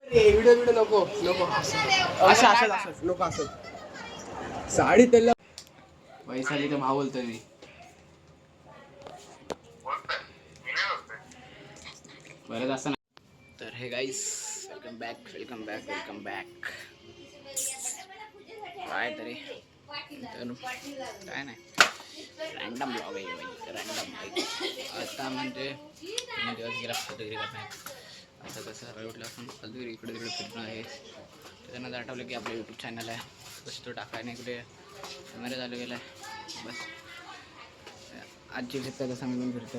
Video नको नको असं नको असं साडी त्याला वैशाली तर भाव बोलतोय मी. बरं असं ना. तर हे guys welcome back welcome back welcome back. काय तरी काय नाही रँडम ब्लॉग आहे बाई रँडम. आता म्हणजे दिवस गेला फालतूगिरी करणार. आता कसं सकाळी उठलं आपण फालतूगिरी इकडे तिकडे फिरणं आहे. त्याच्यानंतर आठवलं की आपलं यूट्यूब चॅनल आहे बस तो टाकायला कुठे कॅमेरा चालू गेला आहे. बस आजची फिरता कसा मी पण फिरतो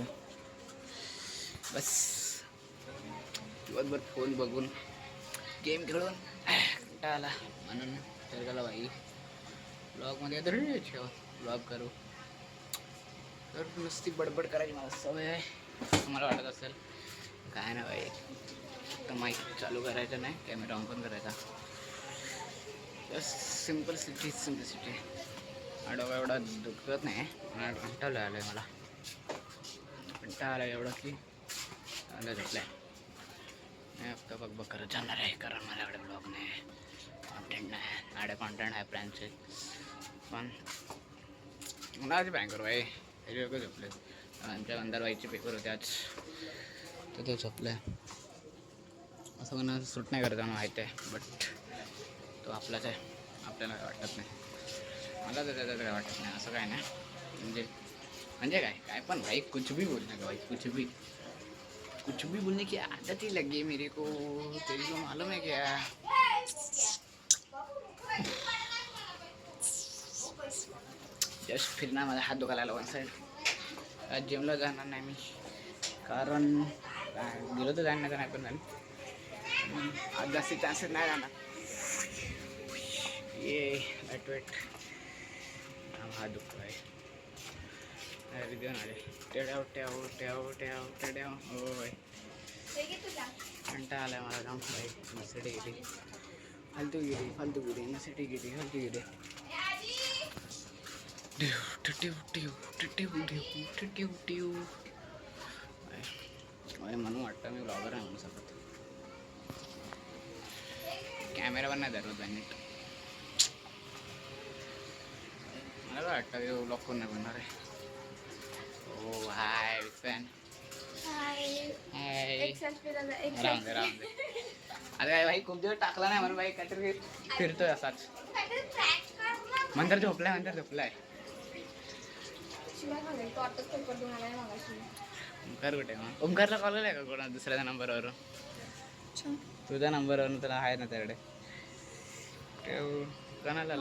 बस दिवसभर फोन बघून गेम खेळून कंटाळा आला म्हणून तर गेला भाई ब्लॉगमध्ये तर ब्लॉग करू. तर नुसती बडबड करायची मला सवय आहे तुम्हाला वाटत असेल. काय ना भाई तर माईक चालू करायचं नाही कॅमेरा ऑन पण करायचा. Just simplicity simplicity. हा डोका एवढा दुखत नाही कंटाळा आलं आहे मला. कंटाळा आला एवढं की चांगलं झोपलं आहे. नाही हप्ता बघ करत जाणार आहे कारण मला एवढे ब्लॉग नाही कॉन्टेंट नाही आडे कॉन्टेंट आहे प्लॅनचे पण मला आज प्रँक करू आहे. हे लोक झोपले आमच्या अंधारबाईचे पेपर होते आज तर ते झोपलं आहे. असं कोणा सूट नाही करत मला माहीत आहे बट तो आपलाच आहे आपल्याला काय वाटत नाही. मला तर त्याचं काय वाटत नाही असं काय नाही म्हणजे काय पण भाई कुछ भी बोलने का भाई कुछ भी बोलने की आदत ही लगी मेरे को तेरी को मालूम है क्या. जस्ट फिरणार माझा हात दुखायला लागला वन साईड. आज जिमला जाणार नाही मी कारण गेलो तर जाणार नाही पण आज जास्ती चान्सेस नाही जाणार. ये लाईट वेट हात दुखतो आहे देऊन आले टेड्याव ट्याव ट्याव ट्याव टेड्याव होय कंटाळा आला मला जाम बाईक मस्ती गेली फालतू गेली मस्ती गेली फालतू गेली. म्हणून वाटतं मी ब्लॉगर आहे म्हणून सगळं कॅमेरा पण नाही धरत नीट. मला काय वाटतं ब्लॉग कोण नाही बनणार आहे. ओ हाय फॅन राहून दे अरे काय भाई खूप दिवस टाकला नाही म्हणून भाई काहीतरी फिरतोय असाच. मंतर झोपलाय ओमकार कुठे मग ओमकारला कॉल केलाय का कोणा दुसऱ्या नंबरवरून तुझ्या नंबरवरून तुला आहे ना त्याकडे कोणाला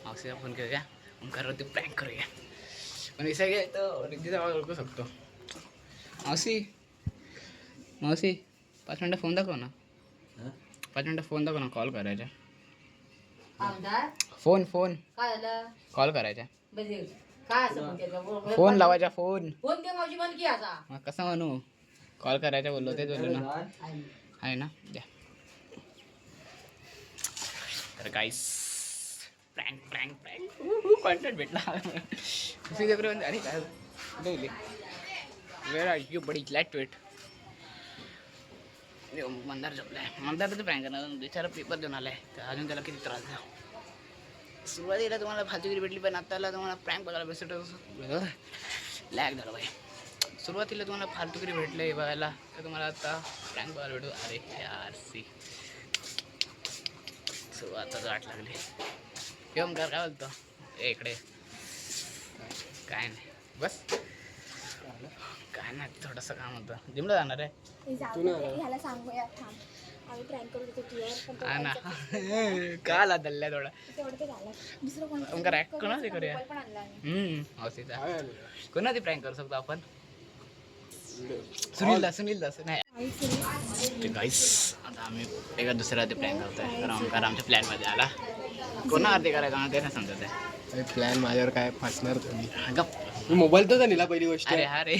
मावशीचा फोन करूया ओमकारवरती प्रँक करूया पण विषय घे तर रिद्धीचा आवाज ओळखू शकतो. मावशी 5 मिनटं फोन दाखव ना 5 मिनटं फोन दाखव ना कॉल करायचा फोन कॉल करायचा फोन लावायचा फोन कसं म्हणू कॉल करायचा बोललो तेच बोललो ना आहे ना द्या. तर गाईस प्रँक कॉन्टेंट भेटला अरे काय वेळ आली बडी लाईट वेट. मंदार झोपलाय मंदार तर प्रँक करणार बिचारा पेपर देऊन आलाय तर अजून त्याला किती त्रास द्या. सुरुवातीला तुम्हाला फालतूगिरी भेटली पण आताला तुम्हाला प्रँक बघायला बेस्ट लॅग झालं बाई. सुरुवातीला तुम्हाला फालतूगिरी भेटले बघायला तर तुम्हाला आता प्रँक बघायला भेटू. अरे यार सी सुरुवातच वाट लागली येऊन काय बोलतो इकडे काय नाही बस काय नाही थोडंसं काम होतं जिमला जाणार आहे ना काल दल्ल्या थोडा ओंकार ॲक्ट कोणाची करूया कोणाची प्रँक करू शकतो आपण सुनील दास नाही गाईस आता आम्ही एका दुसऱ्या ते प्रँक करतोय कारण ओंकार आमच्या प्लॅनमध्ये आला कोणावरती करायचं मला ते नाही समजत आहे. प्लॅन माझ्यावर काय फासणार तुम्ही मी मोबाईल तर नेला पहिली गोष्ट. अरे हा रे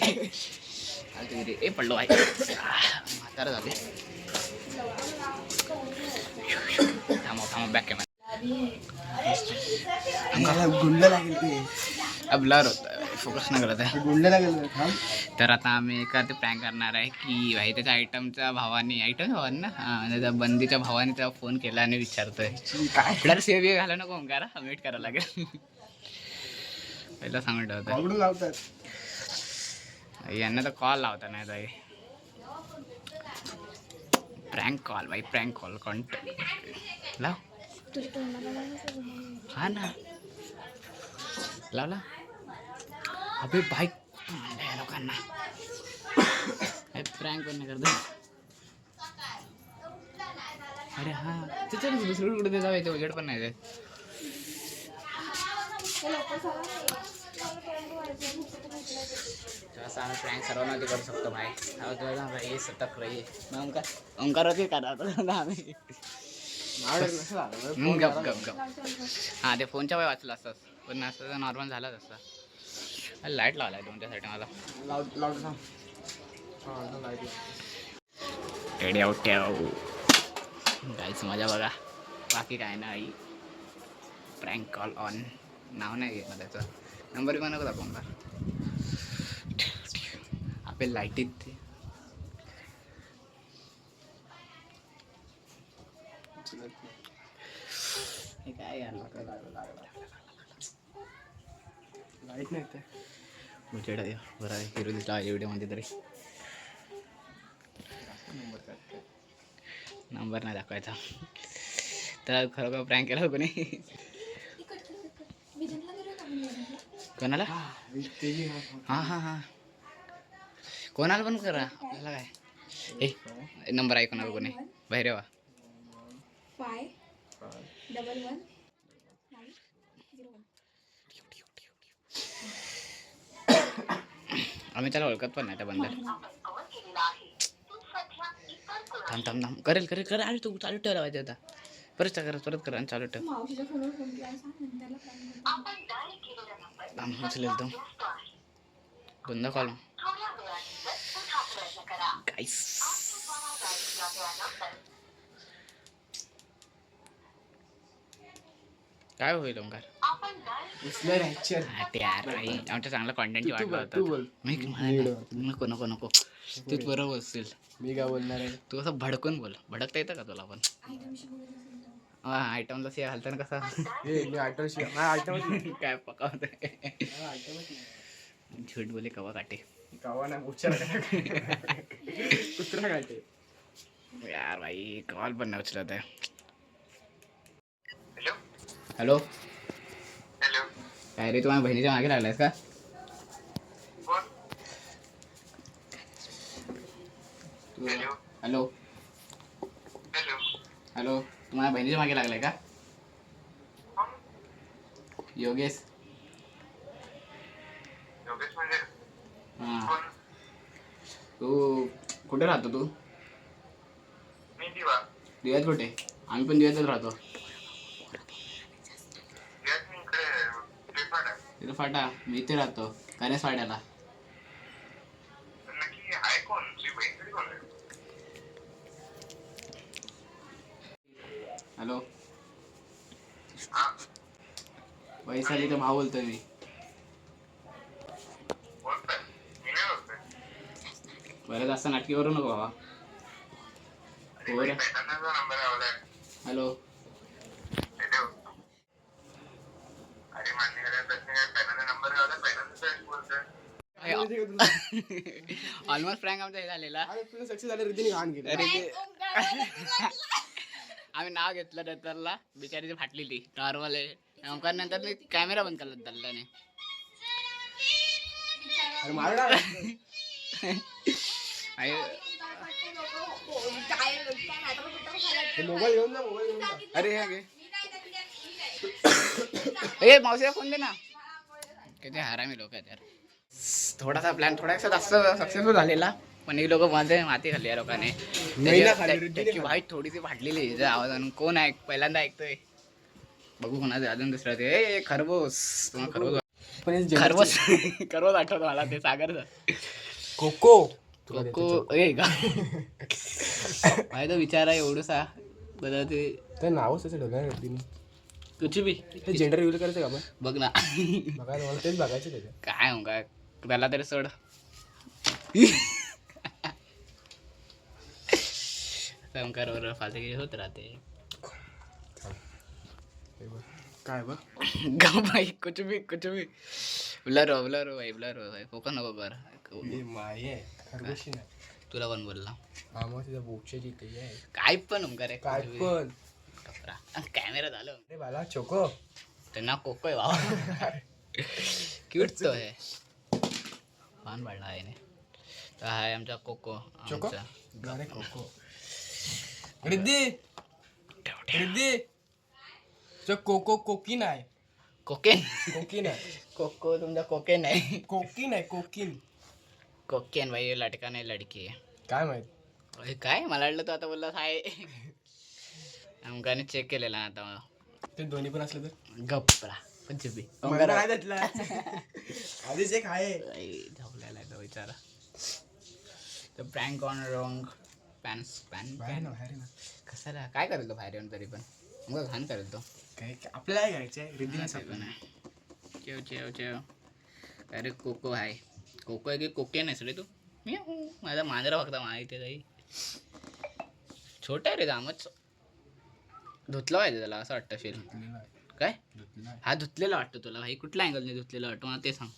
ए पडलो आहे म्हातारा झाले थांबा बॅक कॅमेरा गुंड लागेल ते ब्लर होतं फोकस नाही करत आहे. बोलण्याला गेलं थांब. तर आता आम्ही एका ते प्रँक करणार आहे की भाई त्याच्या आयटमच्या भावाने ना त्याच्या बंदीच्या भावाने त्याला फोन केला आणि विचारतोय काय आपल्याला सेव्ह घाला नको ओंकार वेट करायला लागेल. पहिला सांगून ठेवतोय आवडून लावतात. यांना तर कॉल लावता नाही ताई. प्रँक कॉल भाई प्रँक कॉल कॉन्टॅक्ट लाव. हा ना लावला. अबे बाईक लोकांना प्रँक पण नाही करतो. अरे हा तिथं दुसरीकडे कुठे जायचं उजेड पण नाही. असं आम्ही प्रँक सर्वांना करू शकतो भाई. भाई सतर्क रही ओंकारवरती करा आम्ही. गप गप गप. हां ते फोनच्या वेळ वाचला असतास पण असं नॉर्मल झालाच असता. लाईट लावला आहे तुमच्यासाठी मला. टेडी आउट ठेव गाईच मजा बघा. बाकी काय नाही. Prank call on. नाव नाही घेत ना त्याचं. नंबर पण नको दाखवून का आपल्या लाईटीत ते काय लाईट नाही ते उजेड आहे बरं आहे. हिरो दिसला व्हिडिओमध्ये तरी. नंबर नाही दाखवायचा. तर खरोखर प्रँक केला कोणी. कोणाला हां हां हां कोणाला पण करा आपल्याला काय. ए नंबर आहे कोणाला कोणी बाहेर वा. आम्ही त्याला ओळखत पण नाही त्या बंदर. थांब थांब थांब करेल करेल करेल. आणि तू चालू ठेवायचं आता. परत कर आणि चालू ठेव. उचलेल तो बंद कॉल. गाईस काय होईल ओंकार. यार आमच्या चांगला कॉन्टेंटची वाट बघतात. नको नको नको तूच बरोबर बोलशील. मी काय बोलणार आहे. तू असं भडकून बोल. भडकता येतं का तुला पण. हा आयटमला शिया घालताना कसा काय पकावतोय. झूट बोले कवा काटे कुत्रा काटे. यार भाई कॉल पण नाही उचलत आहे. हॅलो काय रे तुम्हाला बहिणीच्या मागे लागलायस का. हॅलो हॅलो तुम्हाला बहिणीच्या मागे लागलाय का. योगेश हां तू कुठे राहतो तू. दिव्यात कुठे. आम्ही पण दिव्यातच राहतो. तिथं फाटा मी इथे राहतो गणेश फाट्याला. हॅलो वैशालीचा भाऊ बोलतोय मी. बरं जास्त नाटकी करू नको बाबा. हॅलो ऑलमोस्ट प्रँक आमचा हे झालेला. सक्सेस झाले. रितीने घाण केली. आम्ही नाव घेतलं नंतरला बिचारी फाटलेली नॉर्मल आहे. ओंकार नंतर मी कॅमेरा बंद केला दल्ल्याने. मोबाईल घेऊन जा. मोबाईल घेऊन जा. अरे हे मावशीला फोन दे ना. किती हरामी लोक आहेत यार. थोडासा प्लॅन थोडासा जास्त सक्सेसफुल झालेला पण ही लोक मध्ये माती खाल्ली या लोकांनी. त्याची वाईट थोडीशी फाटलेली आवाज आणून कोण ऐक पहिल्यांदा ऐकतोय. बघू कोणाचं अजून दुसरं ते खरबूस. तुम्हाला खरबूस खरबूस आठवत मला ते सागरचं. कोको कोको ए का तो विचार आहे एवढंसा बरं ते नावच त्याचं ठेवलं. कुछ भी हे जेंडर रिव्हील करायचं का आपण बघ ना बघायला मला तेच बघायचं त्याच्यात काय हो काय त्याला तरी सोड ओंकार बरोबर फालतूगिरी होत राहते काय बघ गा भाई कुछ भी ब्लर भाई फोकस नको कर माये खरगोशी नाही तुला कोण बोलला हा मग तिचा बोकशाची इथे आहे काय पण ओंकार आहे काय पण कॅमेरा झालं अरे बाला चोको त्यांना कोको आहे बाबा क्यूट तो आहे पान पाडला आहे तर आहे आमचा कोको चोको आमचा अरे कोको रिद्धी रिद्धी जो कोको कोकीन आहे कोकेन कोकीन आहे कोको तुमचा कोकेन आहे कोकीन आहे कोकीन कोकेन भाई लटका नाही लडकी आहे काय माहित अरे काय मला वाटलं तू आता बोलला आहे आमकाने चेक केलेला आता ते दोन्ही पण असले तर गप्परा पंचबी काय त्यातला आधीच एक आहे झोपलेला आहे तो विचारा तर प्रँक ऑन रॉंग पॅन बाहेर ना बाहेर ना कसाला काय करेल तो बाहेर येऊन तरी पण मग घाण करेल तो काय आपल्याला काय घ्यायचंय रिद्धीला सापडा चेव अरे कोको आहे कोको आहे की कोकेन आहेस रे तू मी माझा मांजरा फक्त माहिती काही छोटा आहे रे दामच धुतलं पाहिजे त्याला असं वाटतं फील काय हा धुतलेला वाटतो तुला भाई कुठल्या अँगलने धुतलेला वाटतो मला ते सांग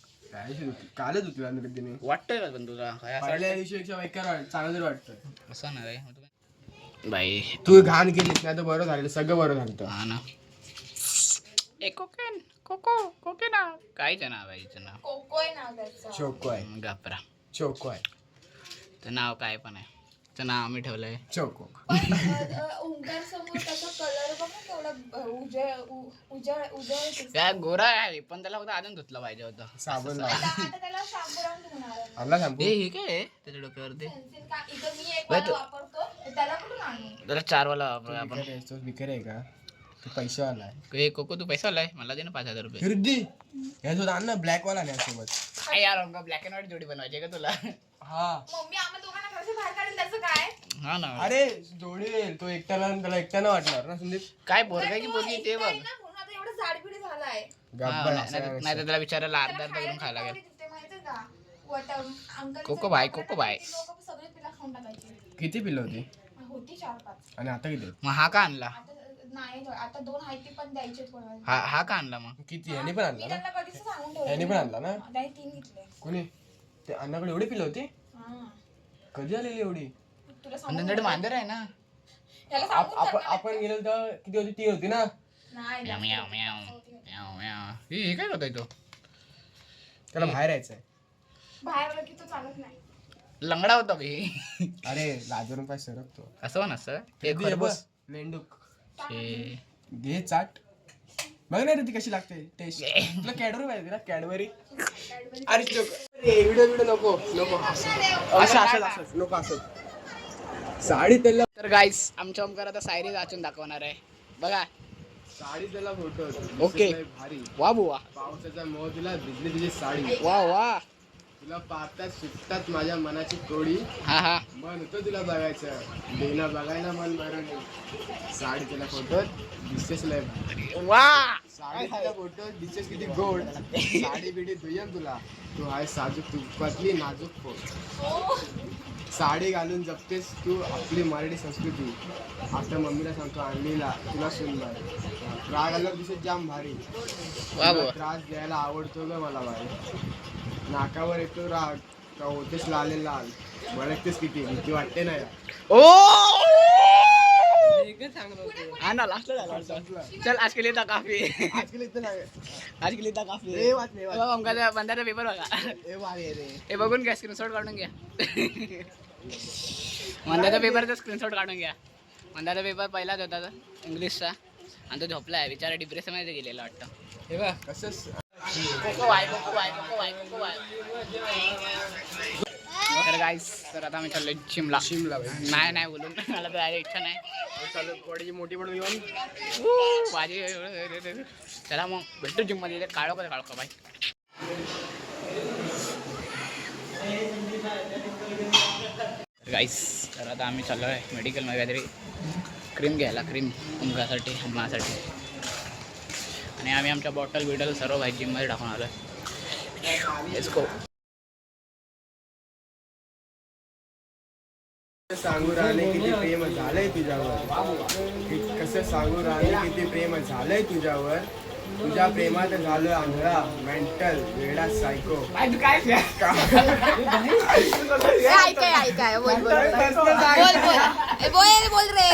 कालच धुतला रिद्धीने वाटतंय का पण तुला काय असं पहिल्या दिवशीपेक्षा चांगलं तरी वाटतं असं ना रे बाई तू घाण केलीस नाही तर बरं झालं सगळं बरं झालं हा ना ए कोकेन कोकेन कायचं नाव आहे हिचं नाव कोको आहे नाव त्याचं. चोको आहे गापरा चोको आहे तर नाव काय पण आहे त्याचं नाव आम्ही ठेवलंय चोको पण ओंकार समोर त्याचा कलर बघ ना केवढा उजळ काय गोरा आहे पण त्याला फक्त अजून धुतलं पाहिजे होतं साबण आता त्याला शॅम्पू लावून धुणार आहे. आणला शॅम्पू हे हे काय आहे त्याच्या डोक्यावर ते पेन्सिल का इथं मी एक बाई वाला वापरतो तर त्याला कुठून आणू त्याला 4 वाला वापरूया आपण तो विकर आहे का तो पैशावाला आहे हे कोको तू पैसा आलाय मला दे ना 5,000 रुपये रिद्धी यासोबत आण ना ब्लॅक वाला नाही सोबत काय यार ब्लॅक अँड व्हाईट जोडी बनवायची का तुला हा मम्मी आम्हाला दोघांना घराच्या बाहेर काढेल त्याचं काय हा ना अरे जोडी येईल तो एकट्याला त्याला एकट्यानं वाटणार ना संदीप काय बोरगा की बोरगी ते बघ म्हणून आता एवढं जाडपिडी झालाय गब्बर नाही तर त्याला विचारायला अर्धा अर्धा करून खायला लागेल ते माहितीये का अंकल कोको बाय कोको बाय लोक सगळे तिला खाऊन टाकायचे किती पिलं होती होती 4-5 आणि आता किती मग हा का आणला आता नाही आता 2 आहेत ते पण द्यायचे कोणाला हा का आणला मग किती यांनी पण मी आणला ना त्यांना कधीच सांगून ठेवलं यांनी पण आणला ना त्याने 3 घेतले कोणी ते अण्णाकडे एवढी पिलं होती हा कधी आलेली एवढी तुला पण सांगून त्यांच्याकडे मांजर आहे ना त्याला सांगून आपण गेलो तर किती होती 3 होती ना नाही म्याव म्याव म्याव म्याव हे काय करतोय तो त्याला बाहेर यायचंय बाहेर आलं की तो चालत नाही लंगडा होता बी अरे लाजरून पाय सरकतो असं पण असं हे खरबूज मेंढूक हे घे चाट बघ ना रे ती कशी लागते टेस्ट तुला कॅडबरी पाहिजे ना कॅडबरी अरे व्हिडिओ नको असंच नको असंच साडी त्याला तर गाईस आमच्या ओमकार आता सायरी वाचून दाखवणार आहे बघा साडी त्याला फोटो ओके. भारी वा बुवा पावसाचा मोह तुला भिजली तुझी साडी वा वा तुला पाहतात सुटतात माझ्या मनाची कोडी हा मन होतं तुला बघायचं देणं बघायला मन भरून साडी त्याला फोटो दिसतेस लय भारी. वा साडीच्या फोटो दिसतेस किती गोड साडी बिडी दुय्यम तुला तू आहे साजूक तुपातली नाजूक फोट साडी घालून जपतेस तू आपली मराठी संस्कृती आता मम्मीला सांगतो आणलीला तुला सुंदर राग आल्यावर दिसत जाम भारी वा तुला बुवा त्रास द्यायला आवडतो ग मला भारी नाकावर येतो राग का होतेस लाले लाल वळखतेस किती भीती वाटते ना यार ओ हा ना लास्ट चल आज के लिए था काफी आज के लिए इतना आज के लिए था काफी ए वाच नाही वाच ओमकारचा बंधाचा पेपर बघा ए वारे रे हे बघून घ्या स्क्रीनशॉट काढून घ्या मंदाचा पेपरचा स्क्रीनशॉट काढून घ्या मंदाचा पेपर पहिलाच होता इंग्लिशचा आणि तो झोपला आहे बिचारा डिप्रेशनमध्ये गेलेला वाटतं हे बघ कसंच कोको वाय कोको वाय कोको वाय कोको वाय तर गाईस तर आता आम्ही चाललोय जिमला शिमला भाई नाही बोलून मला तर जायला इच्छा नाही चालू बॉडीची मोठी पण घेऊन माझी चला मग भेटू जिममध्ये काढो का बाई गाईस तर आता आम्ही चाललो आहे मेडिकलमध्ये काहीतरी क्रीम घ्यायला क्रीम उमगासाठी माझ्यासाठी आणि आम्ही आमच्या बॉटल बिटल सर्व भाई जिममध्ये टाकून आलो. Let's go. सांगू राहिले किती प्रेम झालंय तुझ्यावर, कसं सांगू राहिले किती प्रेम झालंय तुझ्यावर. तुझ्या प्रेमात झालं आंधळा मेंटल वेडा सायको. ऐकाय बोल बोल बोल बोल बोल बोल रे.